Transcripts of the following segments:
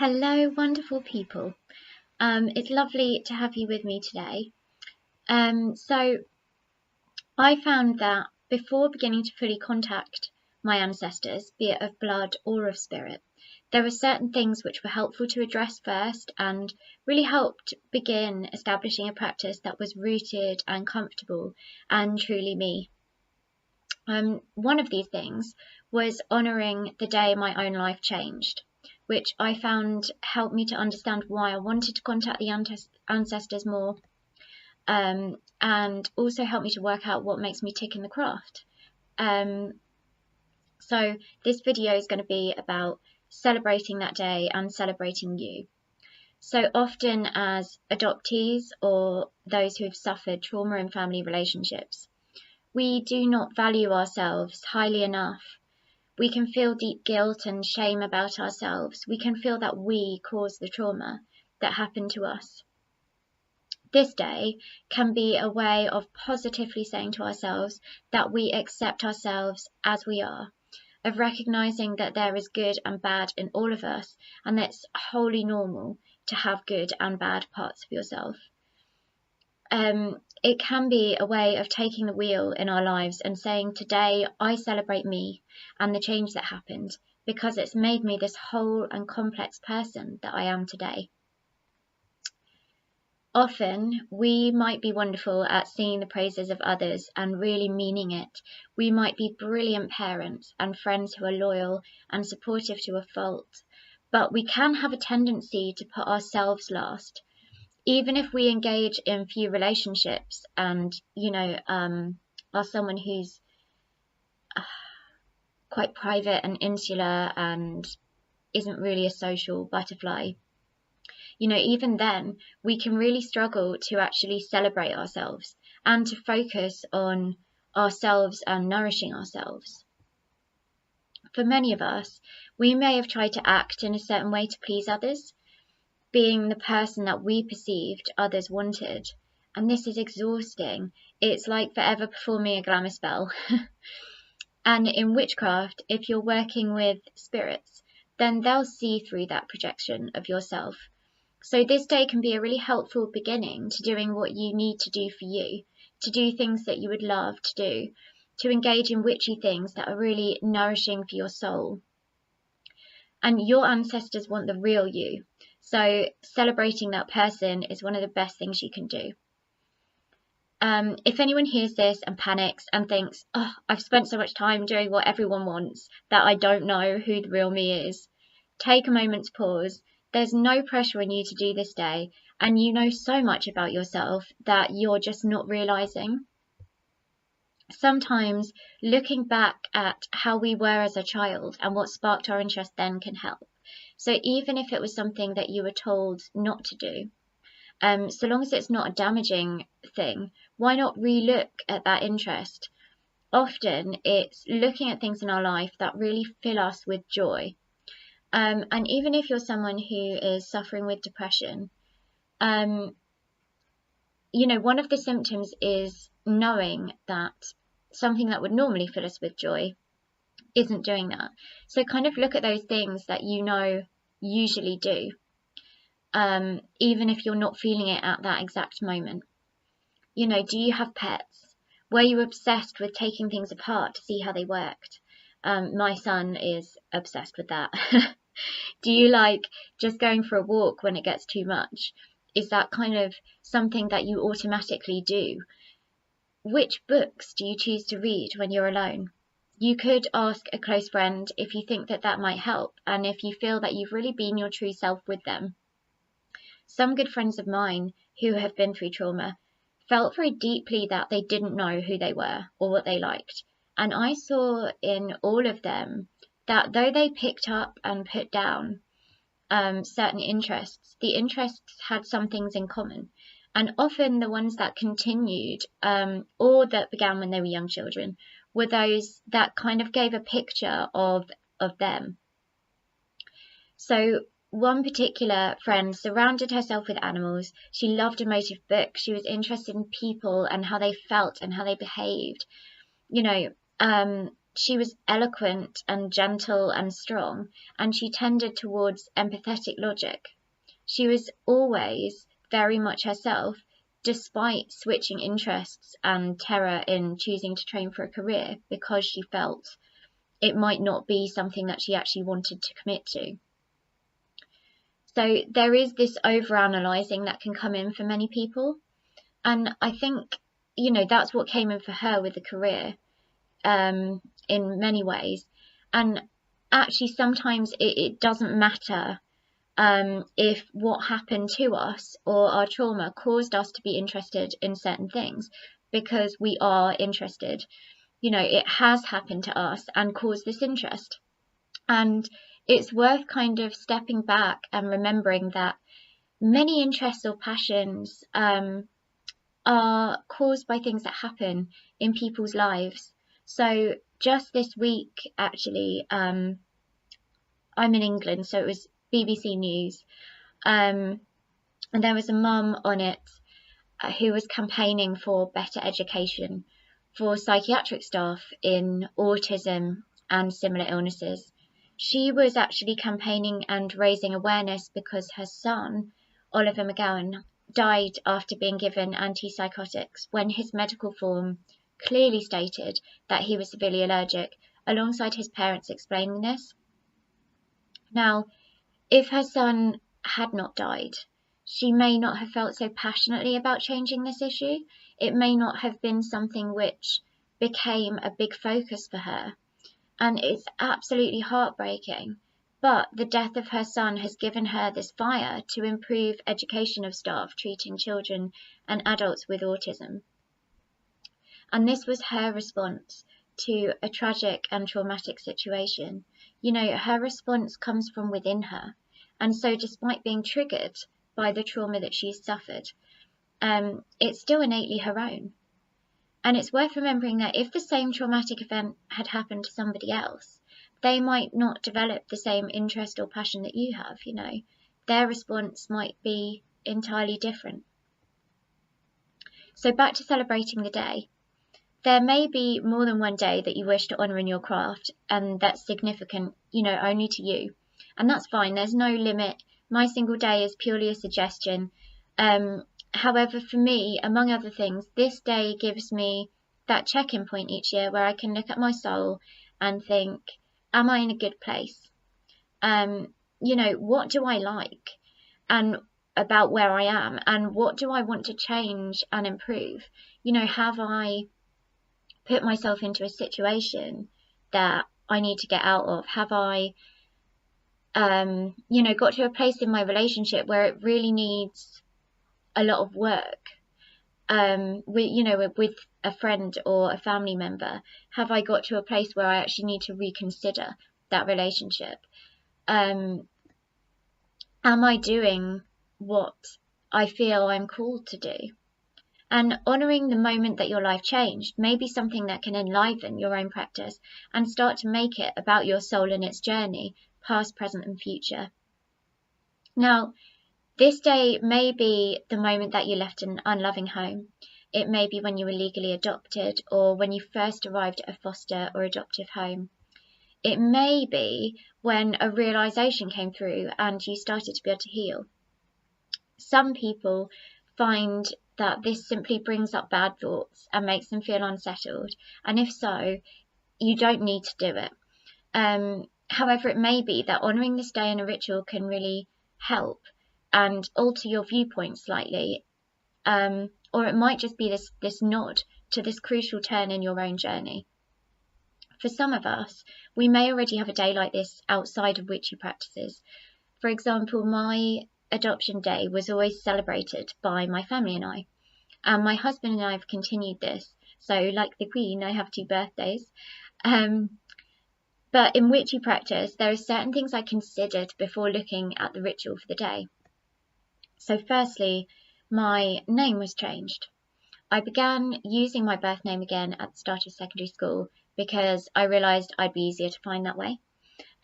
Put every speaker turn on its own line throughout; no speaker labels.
Hello, wonderful people. It's lovely to have you with me today. So I found that before beginning to fully contact my ancestors, be it of blood or of spirit, there were certain things which were helpful to address first and really helped begin establishing a practice that was rooted and comfortable and truly me. One of these things was honouring the day my own life changed, which I found helped me to understand why I wanted to contact the ancestors more, and also helped me to work out what makes me tick in the craft. So this video is going to be about celebrating that day and celebrating you. So often as adoptees or those who have suffered trauma in family relationships, we do not value ourselves highly enough. We can feel deep guilt and shame about ourselves. We can feel that we caused the trauma that happened to us. This day can be a way of positively saying to ourselves that we accept ourselves as we are, of recognizing that there is good and bad in all of us, and that it's wholly normal to have good and bad parts of yourself. It can be a way of taking the wheel in our lives and saying, today I celebrate me and the change that happened, because it's made me this whole and complex person that I am today. Often we might be wonderful at singing the praises of others and really meaning it. We might be brilliant parents and friends who are loyal and supportive to a fault, but we can have a tendency to put ourselves last. Even if we engage in few relationships and, are someone who's quite private and insular and isn't really a social butterfly, even then we can really struggle to actually celebrate ourselves and to focus on ourselves and nourishing ourselves. For many of us, we may have tried to act in a certain way to please others, being the person that we perceived others wanted. And this is exhausting. It's like forever performing a glamour spell. And in witchcraft, if you're working with spirits, then they'll see through that projection of yourself. So this day can be a really helpful beginning to doing what you need to do for you, to do things that you would love to do, to engage in witchy things that are really nourishing for your soul. And your ancestors want the real you. So celebrating that person is one of the best things you can do. If anyone hears this and panics and thinks, oh, I've spent so much time doing what everyone wants that I don't know who the real me is, take a moment to pause. There's no pressure on you to do this day, and you know so much about yourself that you're just not realizing. Sometimes looking back at how we were as a child and what sparked our interest then can help. So even if it was something that you were told not to do, so long as it's not a damaging thing, why not re-look at that interest? Often it's looking at things in our life that really fill us with joy. And even if you're someone who is suffering with depression, one of the symptoms is knowing that something that would normally fill us with joy isn't doing that. So kind of look at those things that usually do, even if you're not feeling it at that exact moment. Do you have pets? Were you obsessed with taking things apart to see how they worked? My son is obsessed with that. Do you like just going for a walk when it gets too much? Is that kind of something that you automatically do? Which books do you choose to read when you're alone? You could ask a close friend if you think that that might help, and if you feel that you've really been your true self with them. Some good friends of mine who have been through trauma felt very deeply that they didn't know who they were or what they liked. And I saw in all of them that though they picked up and put down certain interests, the interests had some things in common. And often the ones that continued or that began when they were young children were those that kind of gave a picture of them. So one particular friend surrounded herself with animals. She loved emotive books. She was interested in people and how they felt and how they behaved. she was eloquent and gentle and strong, and she tended towards empathetic logic. She was always very much herself, despite switching interests and terror in choosing to train for a career because she felt it might not be something that she actually wanted to commit to. So there is this overanalyzing that can come in for many people. And I think, that's what came in for her with the career, in many ways. And actually, sometimes it doesn't matter if what happened to us or our trauma caused us to be interested in certain things, because we are interested. It has happened to us and caused this interest. And it's worth kind of stepping back and remembering that many interests or passions are caused by things that happen in people's lives. So just this week, actually, I'm in England, so it was BBC News, and there was a mum on it who was campaigning for better education for psychiatric staff in autism and similar illnesses. She was actually campaigning and raising awareness because her son, Oliver McGowan, died after being given antipsychotics when his medical form clearly stated that he was severely allergic, alongside his parents explaining this. Now, if her son had not died, she may not have felt so passionately about changing this issue. It may not have been something which became a big focus for her. And it's absolutely heartbreaking. But the death of her son has given her this fire to improve education of staff treating children and adults with autism. And this was her response to a tragic and traumatic situation. Her response comes from within her. And so despite being triggered by the trauma that she's suffered, it's still innately her own. And it's worth remembering that if the same traumatic event had happened to somebody else, they might not develop the same interest or passion that you have, Their response might be entirely different. So back to celebrating the day. There may be more than one day that you wish to honour in your craft, and that's significant, only to you. And that's fine, there's no limit. My single day is purely a suggestion. However, for me, among other things, this day gives me that check-in point each year where I can look at my soul and think, am I in a good place? What do I like and about where I am, and what do I want to change and improve? Have I put myself into a situation that I need to get out of? Have I, got to a place in my relationship where it really needs a lot of work, with a friend or a family member? Have I got to a place where I actually need to reconsider that relationship? Am I doing what I feel I'm called to do? And honouring the moment that your life changed may be something that can enliven your own practice and start to make it about your soul and its journey, past, present and future. Now, this day may be the moment that you left an unloving home. It may be when you were legally adopted, or when you first arrived at a foster or adoptive home. It may be when a realisation came through and you started to be able to heal. Some people find that this simply brings up bad thoughts and makes them feel unsettled, and if so, you don't need to do it. However, it may be that honouring this day in a ritual can really help and alter your viewpoint slightly, or it might just be this nod to this crucial turn in your own journey. For some of us, we may already have a day like this outside of witchy practices. For example, my adoption day was always celebrated by my family and I, and my husband and I have continued this. So like the Queen, I have 2 birthdays. But in witchy practice, there are certain things I considered before looking at the ritual for the day. So firstly, my name was changed. I began using my birth name again at the start of secondary school because I realised I'd be easier to find that way.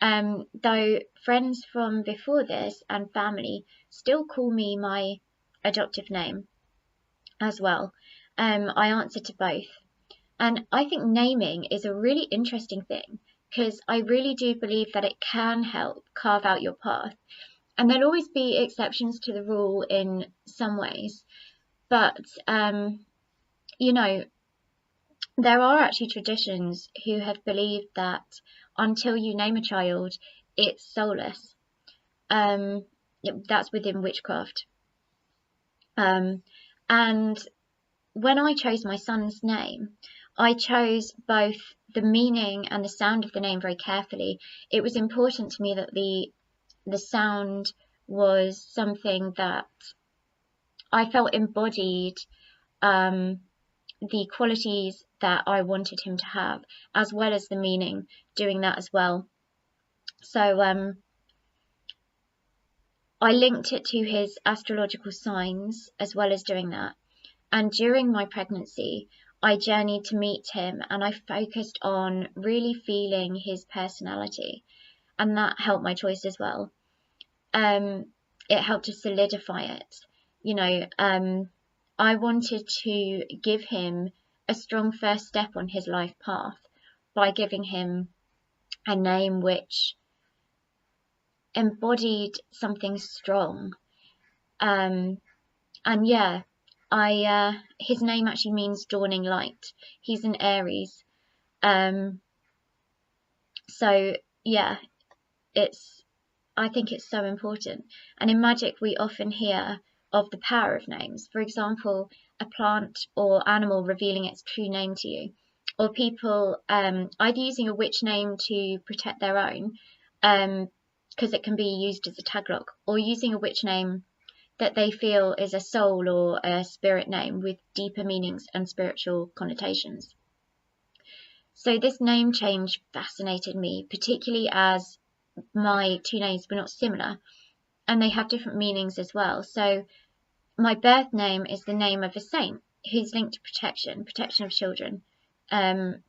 Though friends from before this and family still call me my adoptive name as well. I answer to both. And I think naming is a really interesting thing, because I really do believe that it can help carve out your path. And there'll always be exceptions to the rule in some ways. But, you know, there are actually traditions who have believed that until you name a child, it's soulless. That's within witchcraft. And when I chose my son's name, I chose both the meaning and the sound of the name very carefully. It was important to me that the sound was something that I felt embodied the qualities that I wanted him to have, as well as the meaning, doing that as well. So I linked it to his astrological signs as well as doing that. And during my pregnancy, I journeyed to meet him, and I focused on really feeling his personality, and that helped my choice as well. It helped to solidify it. You know, I wanted to give him a strong first step on his life path by giving him a name which embodied something strong. And yeah, his name actually means dawning light. He's an Aries. So yeah, I think it's so important. And in magic, we often hear of the power of names. For example, a plant or animal revealing its true name to you, or people either using a witch name to protect their own, because it can be used as a tag lock, or using a witch name that they feel is a soul or a spirit name with deeper meanings and spiritual connotations. So this name change fascinated me, particularly as my two names were not similar and they have different meanings as well. So my birth name is the name of a saint who's linked to protection of children. And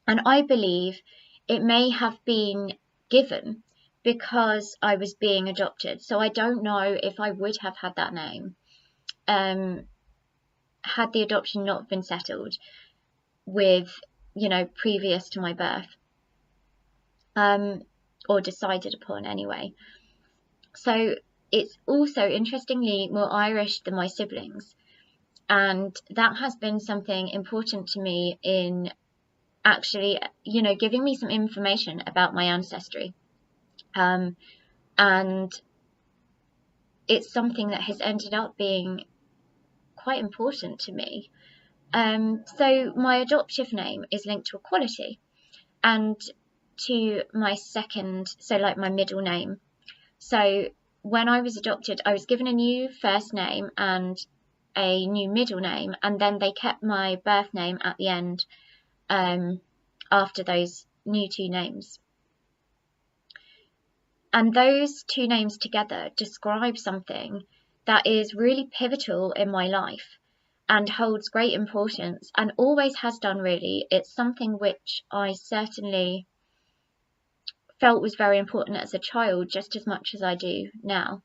I believe it may have been given because I was being adopted. So I don't know if I would have had that name had the adoption not been settled with, previous to my birth, or decided upon anyway. So it's also interestingly more Irish than my siblings, and that has been something important to me in actually, giving me some information about my ancestry. And it's something that has ended up being quite important to me. So my adoptive name is linked to equality and to my second, so like my middle name. So when I was adopted, I was given a new first name and a new middle name, and then they kept my birth name at the end after those new two names. And those two names together describe something that is really pivotal in my life and holds great importance, and always has done really. It's something which I certainly felt was very important as a child, just as much as I do now.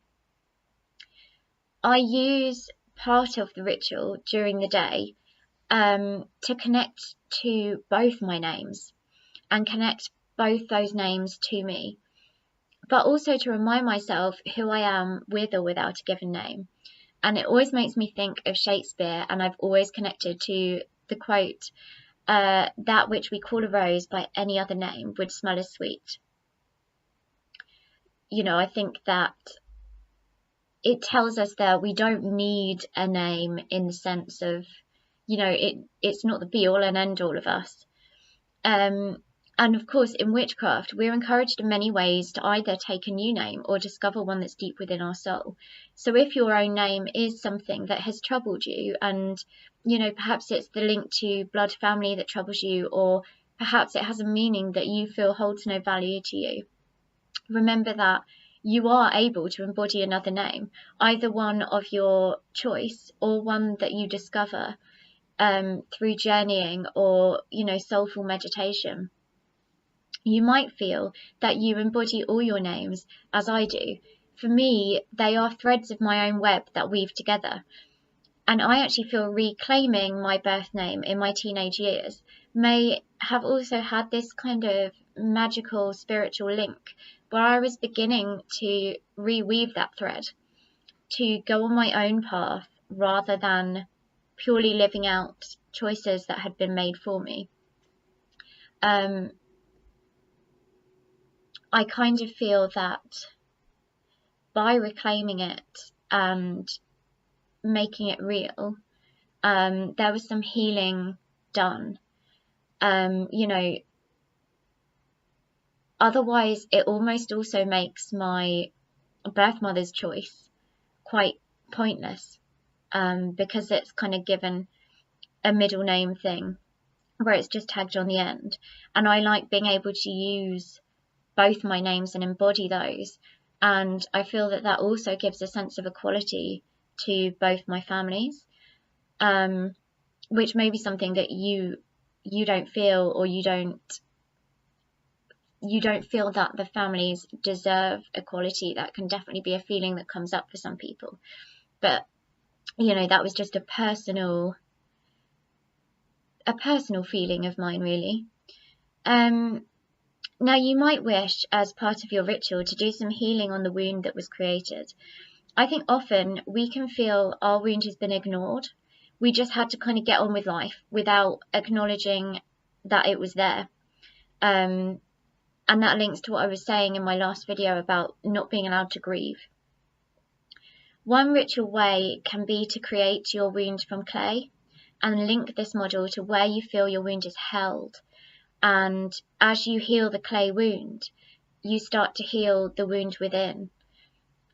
I use part of the ritual during the day to connect to both my names and connect both those names to me, but also to remind myself who I am with or without a given name. And it always makes me think of Shakespeare, and I've always connected to the quote, that which we call a rose by any other name would smell as sweet. I think that it tells us that we don't need a name in the sense of, it's not the be all and end all of us. And of course, in witchcraft, we're encouraged in many ways to either take a new name or discover one that's deep within our soul. So if your own name is something that has troubled you, and, perhaps it's the link to blood family that troubles you, or perhaps it has a meaning that you feel holds no value to you, remember that you are able to embody another name, either one of your choice or one that you discover through journeying or, soulful meditation. You might feel that you embody all your names, as I do. For me, they are threads of my own web that weave together. and I actually feel reclaiming my birth name in my teenage years may have also had this kind of magical spiritual link where I was beginning to reweave that thread, to go on my own path rather than purely living out choices that had been made for me. I kind of feel that by reclaiming it and making it real, there was some healing done. You know, otherwise it almost also makes my birth mother's choice quite pointless, because it's kind of given a middle name thing where it's just tagged on the end. And I like being able to use both my names and embody those. And I feel that that also gives a sense of equality to both my families, which may be something that you don't feel, or you don't feel that the families deserve equality. That can definitely be a feeling that comes up for some people. But, you know, that was just a personal feeling of mine, really. Now, you might wish, as part of your ritual, to do some healing on the wound that was created. I think often we can feel our wound has been ignored. We just had to kind of get on with life without acknowledging that it was there. And that links to what I was saying in my last video about not being allowed to grieve. One ritual way can be to create your wound from clay and link this model to where you feel your wound is held. And as you heal the clay wound, you start to heal the wound within.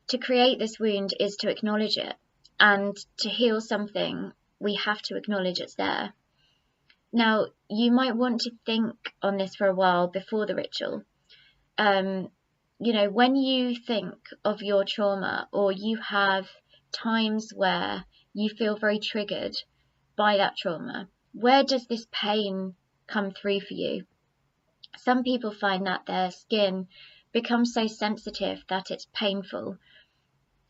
To create this wound is to acknowledge it. And to heal something, we have to acknowledge it's there. Now, you might want to think on this for a while before the ritual. You know, when you think of your trauma, or you have times where you feel very triggered by that trauma, where does this pain come through for you? Some people find that their skin becomes so sensitive that it's painful.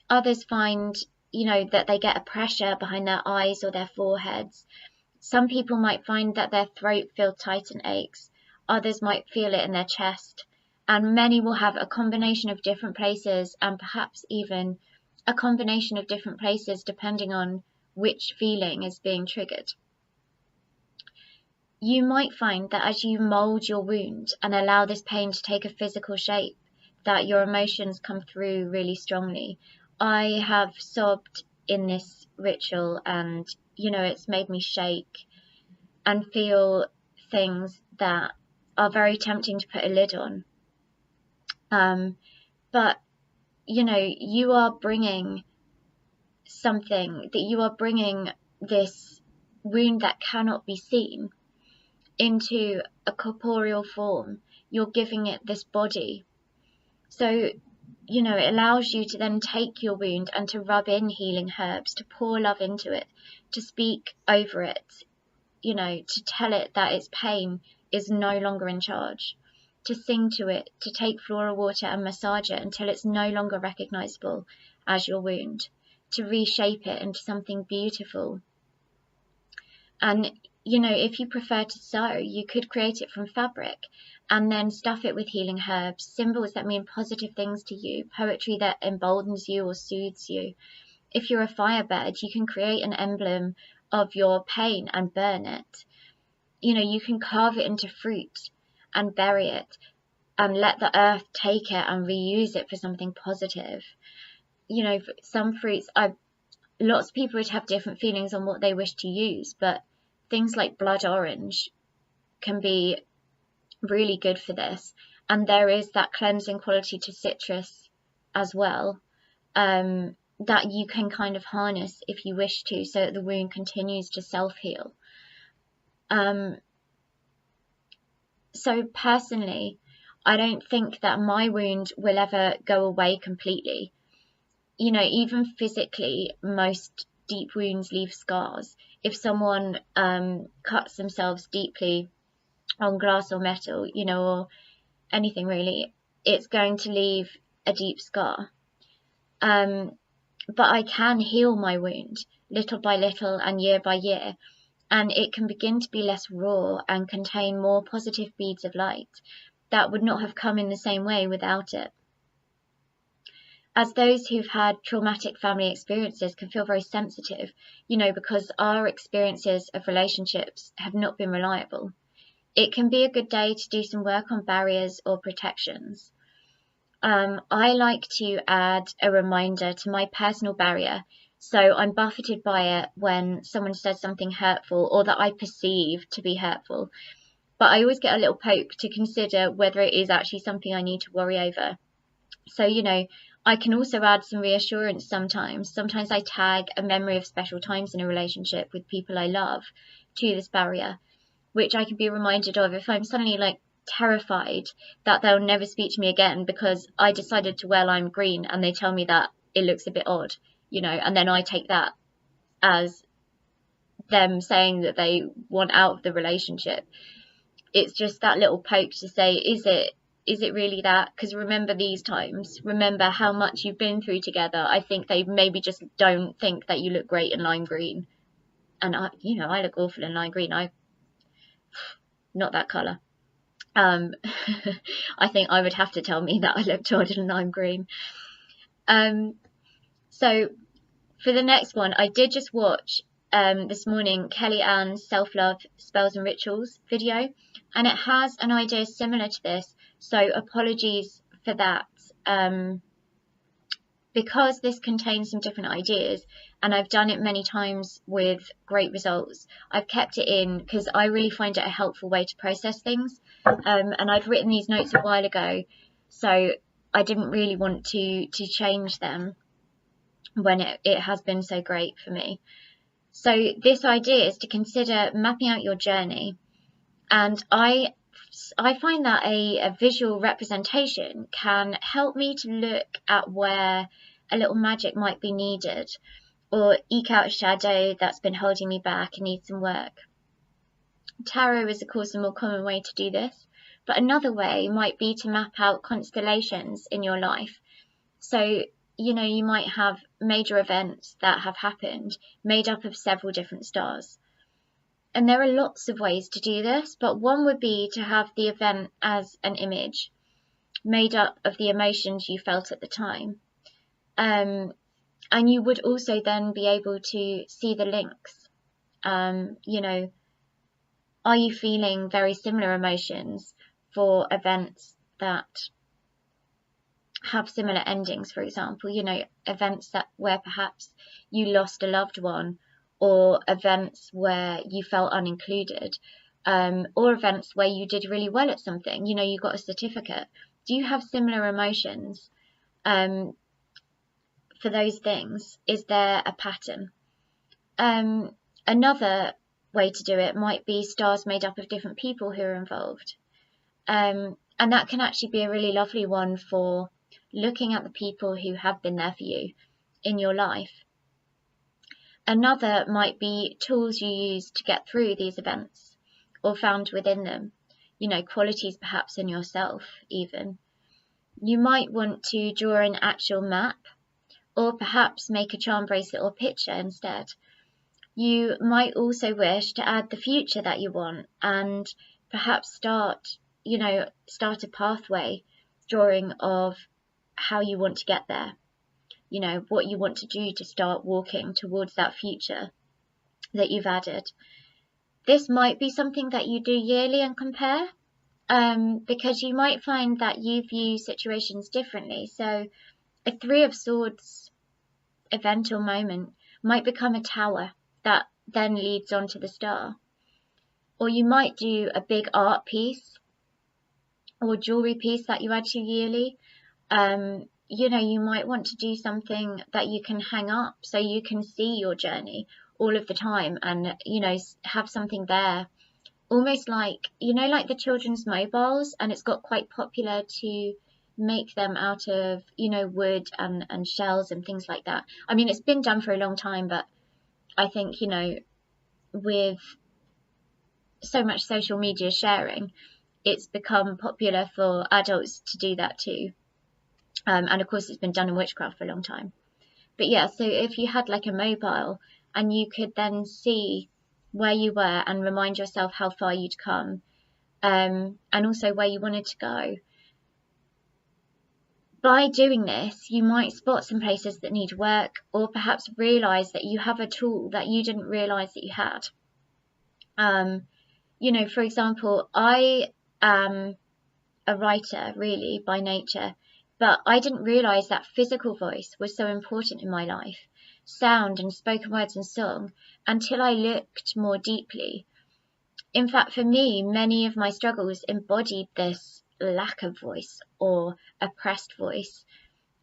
Others find, you know, that they get a pressure behind their eyes or their foreheads. Some people might find that their throat feels tight and aches. Others might feel it in their chest. And many will have a combination of different places, and perhaps even a combination of different places depending on which feeling is being triggered. You might find that as you mold your wound and allow this pain to take a physical shape, that your emotions come through really strongly. I have sobbed in this ritual, and, you know, it's made me shake and feel things that are very tempting to put a lid on. But, you know, you are bringing something, that you are bringing this wound that cannot be seen into a corporeal form. You're giving it this body. So, you know, it allows you to then take your wound and to rub in healing herbs, to pour love into it, to speak over it, you know, to tell it that its pain is no longer in charge, to sing to it, to take floral water and massage it until it's no longer recognizable as your wound, to reshape it into something beautiful. And, you know, if you prefer to sew, you could create it from fabric and then stuff it with healing herbs, symbols that mean positive things to you, poetry that emboldens you or soothes you. If you're a firebird, you can create an emblem of your pain and burn it. You know, you can carve it into fruit and bury it and let the earth take it and reuse it for something positive. You know, some fruits, lots of people would have different feelings on what they wish to use, but things like blood orange can be really good for this. And there is that cleansing quality to citrus as well, that you can kind of harness if you wish to, so that the wound continues to self-heal. So personally, I don't think that my wound will ever go away completely. You know, even physically, most deep wounds leave scars. If someone cuts themselves deeply on glass or metal, you know, or anything really, it's going to leave a deep scar. But I can heal my wound. little by little and year by year, and it can begin to be less raw and contain more positive beads of light that would not have come in the same way without it. As those who've had traumatic family experiences can feel very sensitive, because our experiences of relationships have not been reliable. It can be a good day to do some work on barriers or protections. I like to add a reminder to my personal barrier, so I'm buffeted by it when someone says something hurtful or that I perceive to be hurtful. But I always get a little poke to consider whether it is actually something I need to worry over. So, I can also add some reassurance sometimes. Sometimes I tag a memory of special times in a relationship with people I love to this barrier, which I can be reminded of if I'm suddenly terrified that they'll never speak to me again because I decided to wear lime green and they tell me that it looks a bit odd, and then I take that as them saying that they want out of the relationship. It's just that little poke to say, is it really that? Because remember these times, remember how much you've been through together. I think they maybe just don't think that you look great in lime green. And I look awful in lime green. Not that colour. I think I would have to tell me that I looked odd in lime green. So for the next one, I did just watch this morning Kelly Ann's Self-Love Spells and Rituals video, and it has an idea similar to this, so apologies for that, because this contains some different ideas and I've done it many times with great results. I've kept it in because I really find it a helpful way to process things, and I'd written these notes a while ago, so I didn't really want to change them when it has been so great for me. So this idea is to consider mapping out your journey, and I find that a visual representation can help me to look at where a little magic might be needed, or eke out a shadow that's been holding me back and needs some work. Tarot is of course a more common way to do this, but another way might be to map out constellations in your life. So you might have major events that have happened made up of several different stars. And there are lots of ways to do this, but one would be to have the event as an image made up of the emotions you felt at the time. And you would also then be able to see the links. Are you feeling very similar emotions for events that have similar endings, for example, events where perhaps you lost a loved one, or events where you felt unincluded, or events where you did really well at something, you got a certificate. Do you have similar emotions for those things? Is there a pattern? Another way to do it might be stars made up of different people who are involved, and that can actually be a really lovely one for looking at the people who have been there for you in your life. Another might be tools you use to get through these events, or found within them, qualities perhaps in yourself even. You might want to draw an actual map, or perhaps make a charm bracelet or picture instead. You might also wish to add the future that you want, and perhaps start a pathway drawing of how you want to get there, what you want to do to start walking towards that future that you've added. This might be something that you do yearly and compare, because you might find that you view situations differently. So a Three of Swords event or moment might become a tower that then leads on to the star. Or you might do a big art piece or jewelry piece that you add to yearly. You might want to do something that you can hang up so you can see your journey all of the time, and have something there, almost like the children's mobiles, and it's got quite popular to make them out of wood and shells and things like that. I mean, it's been done for a long time, but I think with so much social media sharing, it's become popular for adults to do that too. And of course it's been done in witchcraft for a long time. But yeah, so if you had like a mobile and you could then see where you were and remind yourself how far you'd come, and also where you wanted to go. By doing this, you might spot some places that need work, or perhaps realize that you have a tool that you didn't realize that you had. You know, for example, I am a writer really by nature, but I didn't realize that physical voice was so important in my life, sound and spoken words and song, until I looked more deeply. In fact, for me, many of my struggles embodied this lack of voice or oppressed voice,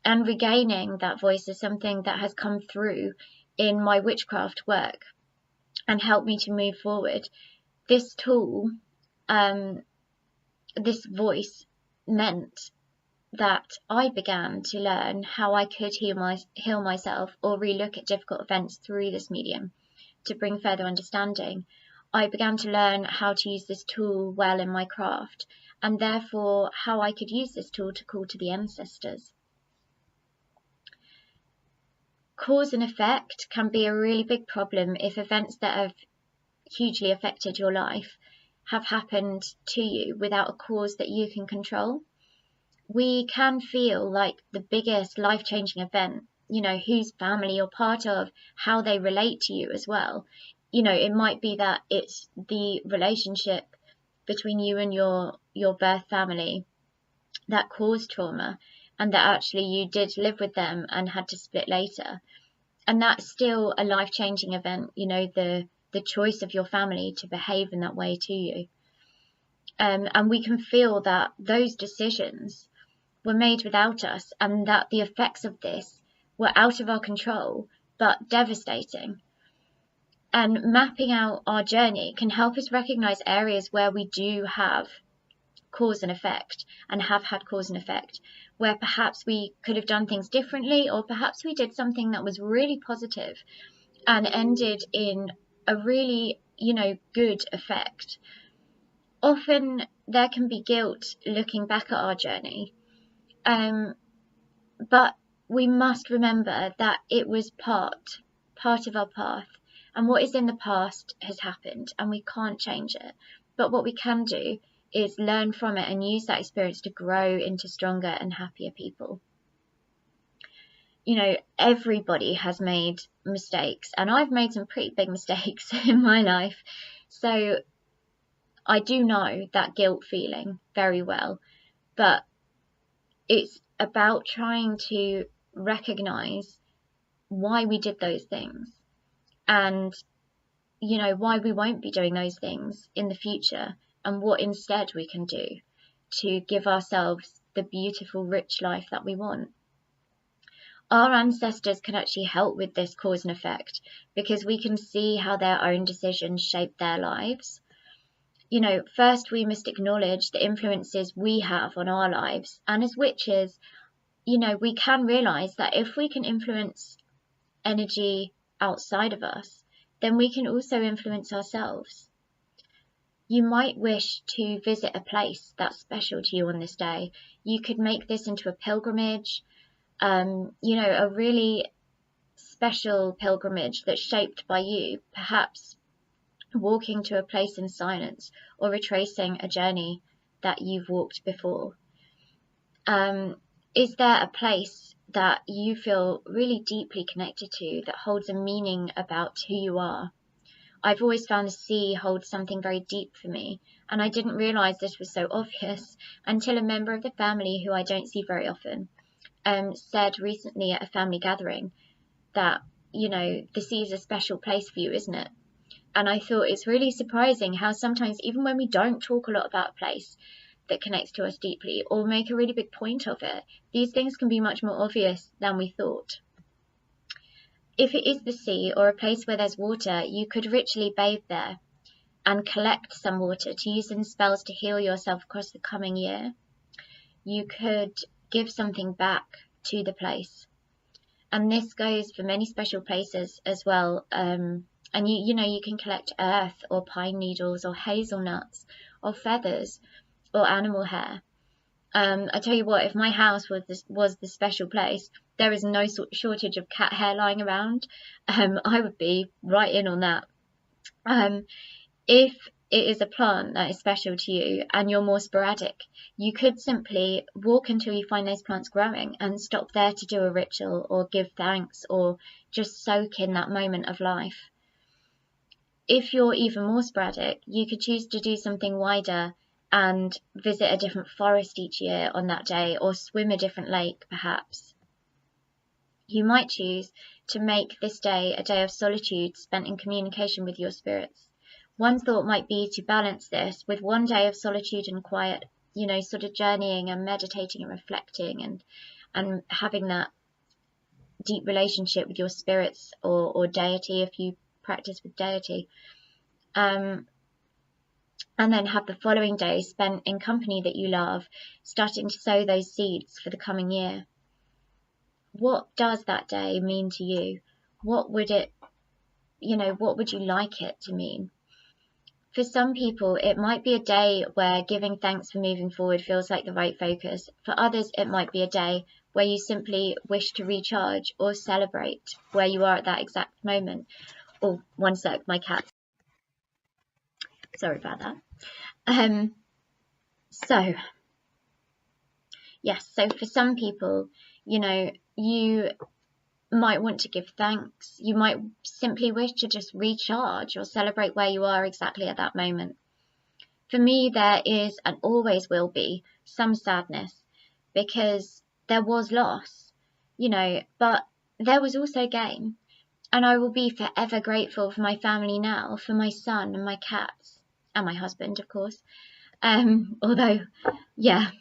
and regaining that voice is something that has come through in my witchcraft work and helped me to move forward. This tool, this voice, meant that I began to learn how I could heal myself or relook at difficult events through this medium to bring further understanding. I began to learn how to use this tool well in my craft, and therefore how I could use this tool to call to the ancestors. Cause and effect can be a really big problem if events that have hugely affected your life have happened to you without a cause that you can control. We can feel like the biggest life-changing event, you know, whose family you're part of, how they relate to you as well. You know, it might be that it's the relationship between you and your birth family that caused trauma, and that actually you did live with them and had to split later. And that's still a life-changing event, you know, the choice of your family to behave in that way to you. And we can feel that those decisions were made without us, and that the effects of this were out of our control, but devastating. And mapping out our journey can help us recognize areas where we do have cause and effect, and have had cause and effect, where perhaps we could have done things differently, or perhaps we did something that was really positive and ended in a really, you know, good effect. Often there can be guilt looking back at our journey, but we must remember that it was part of our path, and what is in the past has happened and we can't change it. But what we can do is learn from it and use that experience to grow into stronger and happier people. You know, everybody has made mistakes, and I've made some pretty big mistakes in my life. So I do know that guilt feeling very well, but it's about trying to recognize why we did those things, and, you know, why we won't be doing those things in the future, and what instead we can do to give ourselves the beautiful, rich life that we want. Our ancestors can actually help with this cause and effect, because we can see how their own decisions shape their lives. You know, first we must acknowledge the influences we have on our lives, and as witches, you know, we can realize that if we can influence energy outside of us, then we can also influence ourselves. You might wish to visit a place that's special to you on this day. You could make this into a pilgrimage, you know, a really special pilgrimage that's shaped by you, perhaps walking to a place in silence or retracing a journey that you've walked before. Is there a place that you feel really deeply connected to, that holds a meaning about who you are? I've always found the sea holds something very deep for me, and I didn't realise this was so obvious until a member of the family who I don't see very often said recently at a family gathering that, you know, the sea is a special place for you, isn't it? And I thought it's really surprising how sometimes, even when we don't talk a lot about a place that connects to us deeply or make a really big point of it, these things can be much more obvious than we thought. If it is the sea or a place where there's water, you could ritually bathe there and collect some water to use in spells to heal yourself across the coming year. You could give something back to the place. And this goes for many special places as well. And you know, you can collect earth or pine needles or hazelnuts or feathers or animal hair. I tell you what, if my house was the special place, there is no shortage of cat hair lying around. I would be right in on that. If it is a plant that is special to you and you're more sporadic, you could simply walk until you find those plants growing and stop there to do a ritual or give thanks or just soak in that moment of life. If you're even more sporadic, you could choose to do something wider and visit a different forest each year on that day, or swim a different lake perhaps. You might choose to make this day a day of solitude spent in communication with your spirits. One thought might be to balance this with one day of solitude and quiet, sort of journeying and meditating and reflecting and having that deep relationship with your spirits or deity if you practice with deity. And then have the following day spent in company that you love, starting to sow those seeds for the coming year. What does that day mean to you? What would you like it to mean? For some people, it might be a day where giving thanks for moving forward feels like the right focus. For others, it might be a day where you simply wish to recharge or celebrate where you are at that exact moment. Oh, one sec, my cat. Sorry about that. So for some people, you might want to give thanks. You might simply wish to just recharge or celebrate where you are exactly at that moment. For me, there is and always will be some sadness because there was loss, but there was also gain. And I will be forever grateful for my family now, for my son and my cats, and my husband, of course. Although, yeah,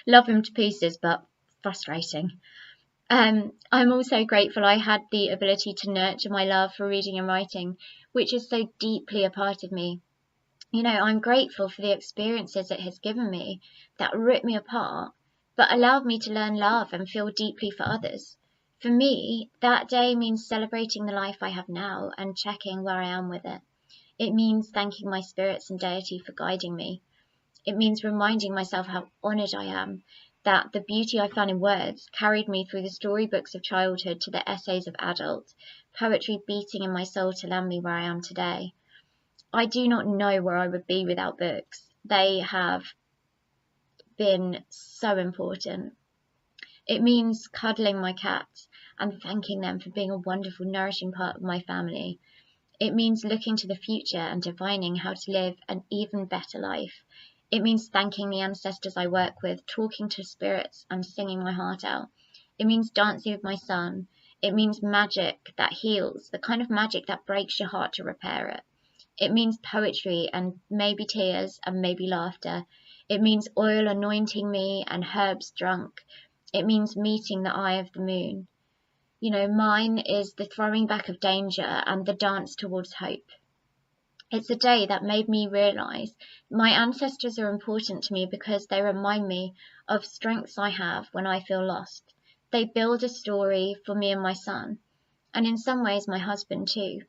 love him to pieces, but frustrating. I'm also grateful I had the ability to nurture my love for reading and writing, which is so deeply a part of me. I'm grateful for the experiences it has given me that ripped me apart, but allowed me to learn love and feel deeply for others. For me, that day means celebrating the life I have now and checking where I am with it. It means thanking my spirits and deity for guiding me. It means reminding myself how honoured I am that the beauty I found in words carried me through the storybooks of childhood to the essays of adult, poetry beating in my soul to land me where I am today. I do not know where I would be without books. They have been so important. It means cuddling my cats and thanking them for being a wonderful, nourishing part of my family. It means looking to the future and divining how to live an even better life. It means thanking the ancestors I work with, talking to spirits and singing my heart out. It means dancing with my son. It means magic that heals, the kind of magic that breaks your heart to repair it. It means poetry and maybe tears and maybe laughter. It means oil anointing me and herbs drunk. It means meeting the eye of the moon. Mine is the throwing back of danger and the dance towards hope. It's a day that made me realise my ancestors are important to me because they remind me of strengths I have when I feel lost. They build a story for me and my son, and in some ways my husband too.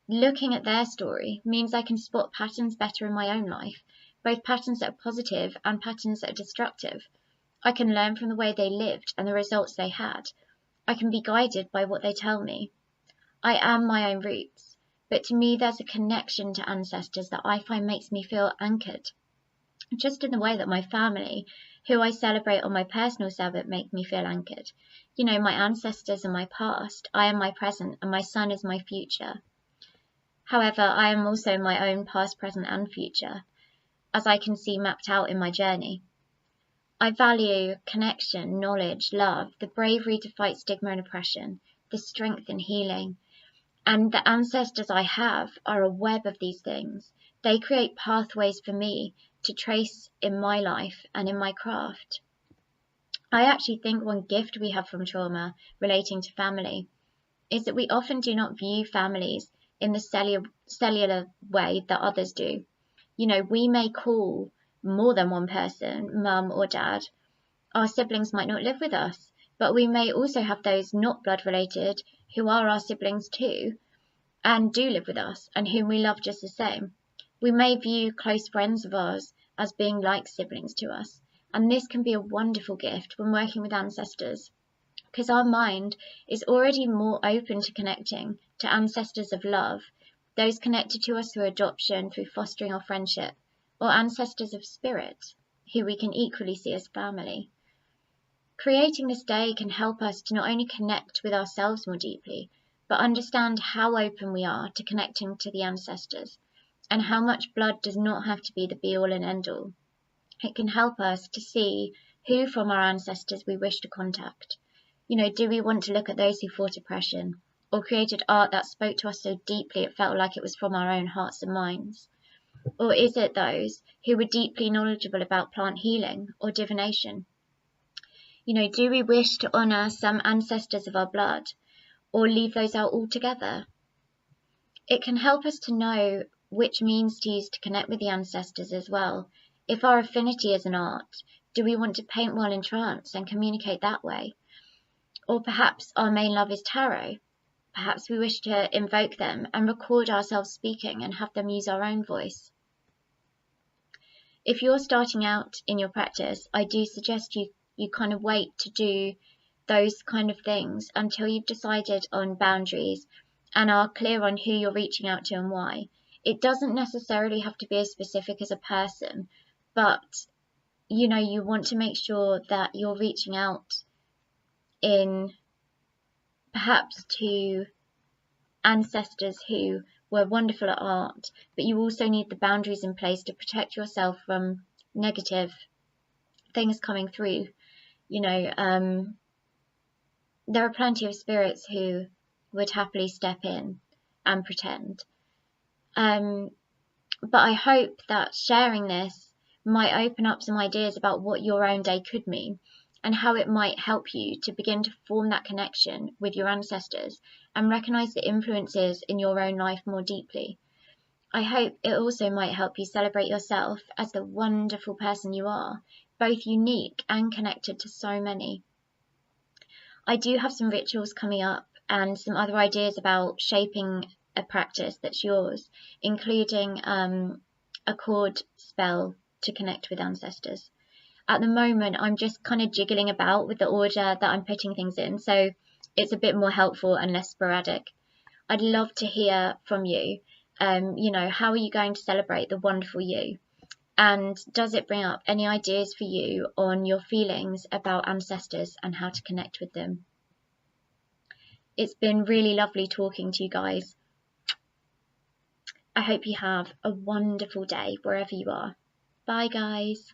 Looking at their story means I can spot patterns better in my own life, both patterns that are positive and patterns that are destructive. I can learn from the way they lived and the results they had. I can be guided by what they tell me. I am my own roots, but to me there's a connection to ancestors that I find makes me feel anchored. Just in the way that my family, who I celebrate on my personal Sabbat, make me feel anchored. My ancestors are my past, I am my present, and my son is my future. However, I am also my own past, present, and future, as I can see mapped out in my journey. I value connection, knowledge, love, the bravery to fight stigma and oppression, the strength and healing. And the ancestors I have are a web of these things. They create pathways for me to trace in my life and in my craft. I actually think one gift we have from trauma relating to family is that we often do not view families in the cellular way that others do. We may call more than one person, mum or dad. Our siblings might not live with us, but we may also have those not blood related who are our siblings too, and do live with us, and whom we love just the same. We may view close friends of ours as being like siblings to us. And this can be a wonderful gift when working with ancestors, because our mind is already more open to connecting to ancestors of love, those connected to us through adoption, through fostering or friendship, or ancestors of spirit, who we can equally see as family. Creating this day can help us to not only connect with ourselves more deeply, but understand how open we are to connecting to the ancestors, and how much blood does not have to be the be-all and end-all. It can help us to see who from our ancestors we wish to contact. Do we want to look at those who fought oppression, or created art that spoke to us so deeply it felt like it was from our own hearts and minds? Or is it those who were deeply knowledgeable about plant healing or divination? Do we wish to honour some ancestors of our blood, or leave those out altogether? It can help us to know which means to use to connect with the ancestors as well. If our affinity is an art, do we want to paint while in trance and communicate that way? Or perhaps our main love is tarot. Perhaps we wish to invoke them and record ourselves speaking and have them use our own voice. If you're starting out in your practice, I do suggest you kind of wait to do those kind of things until you've decided on boundaries and are clear on who you're reaching out to and why. It doesn't necessarily have to be as specific as a person, but you want to make sure that you're reaching out in perhaps to ancestors who were wonderful at art, but you also need the boundaries in place to protect yourself from negative things coming through. There are plenty of spirits who would happily step in and pretend. But I hope that sharing this might open up some ideas about what your own day could mean, and how it might help you to begin to form that connection with your ancestors and recognize the influences in your own life more deeply. I hope it also might help you celebrate yourself as the wonderful person you are, both unique and connected to so many. I do have some rituals coming up and some other ideas about shaping a practice that's yours, including a cord spell to connect with ancestors. At the moment, I'm just kind of jiggling about with the order that I'm putting things in, so it's a bit more helpful and less sporadic. I'd love to hear from you. How are you going to celebrate the wonderful you? And does it bring up any ideas for you on your feelings about ancestors and how to connect with them? It's been really lovely talking to you guys. I hope you have a wonderful day wherever you are. Bye, guys.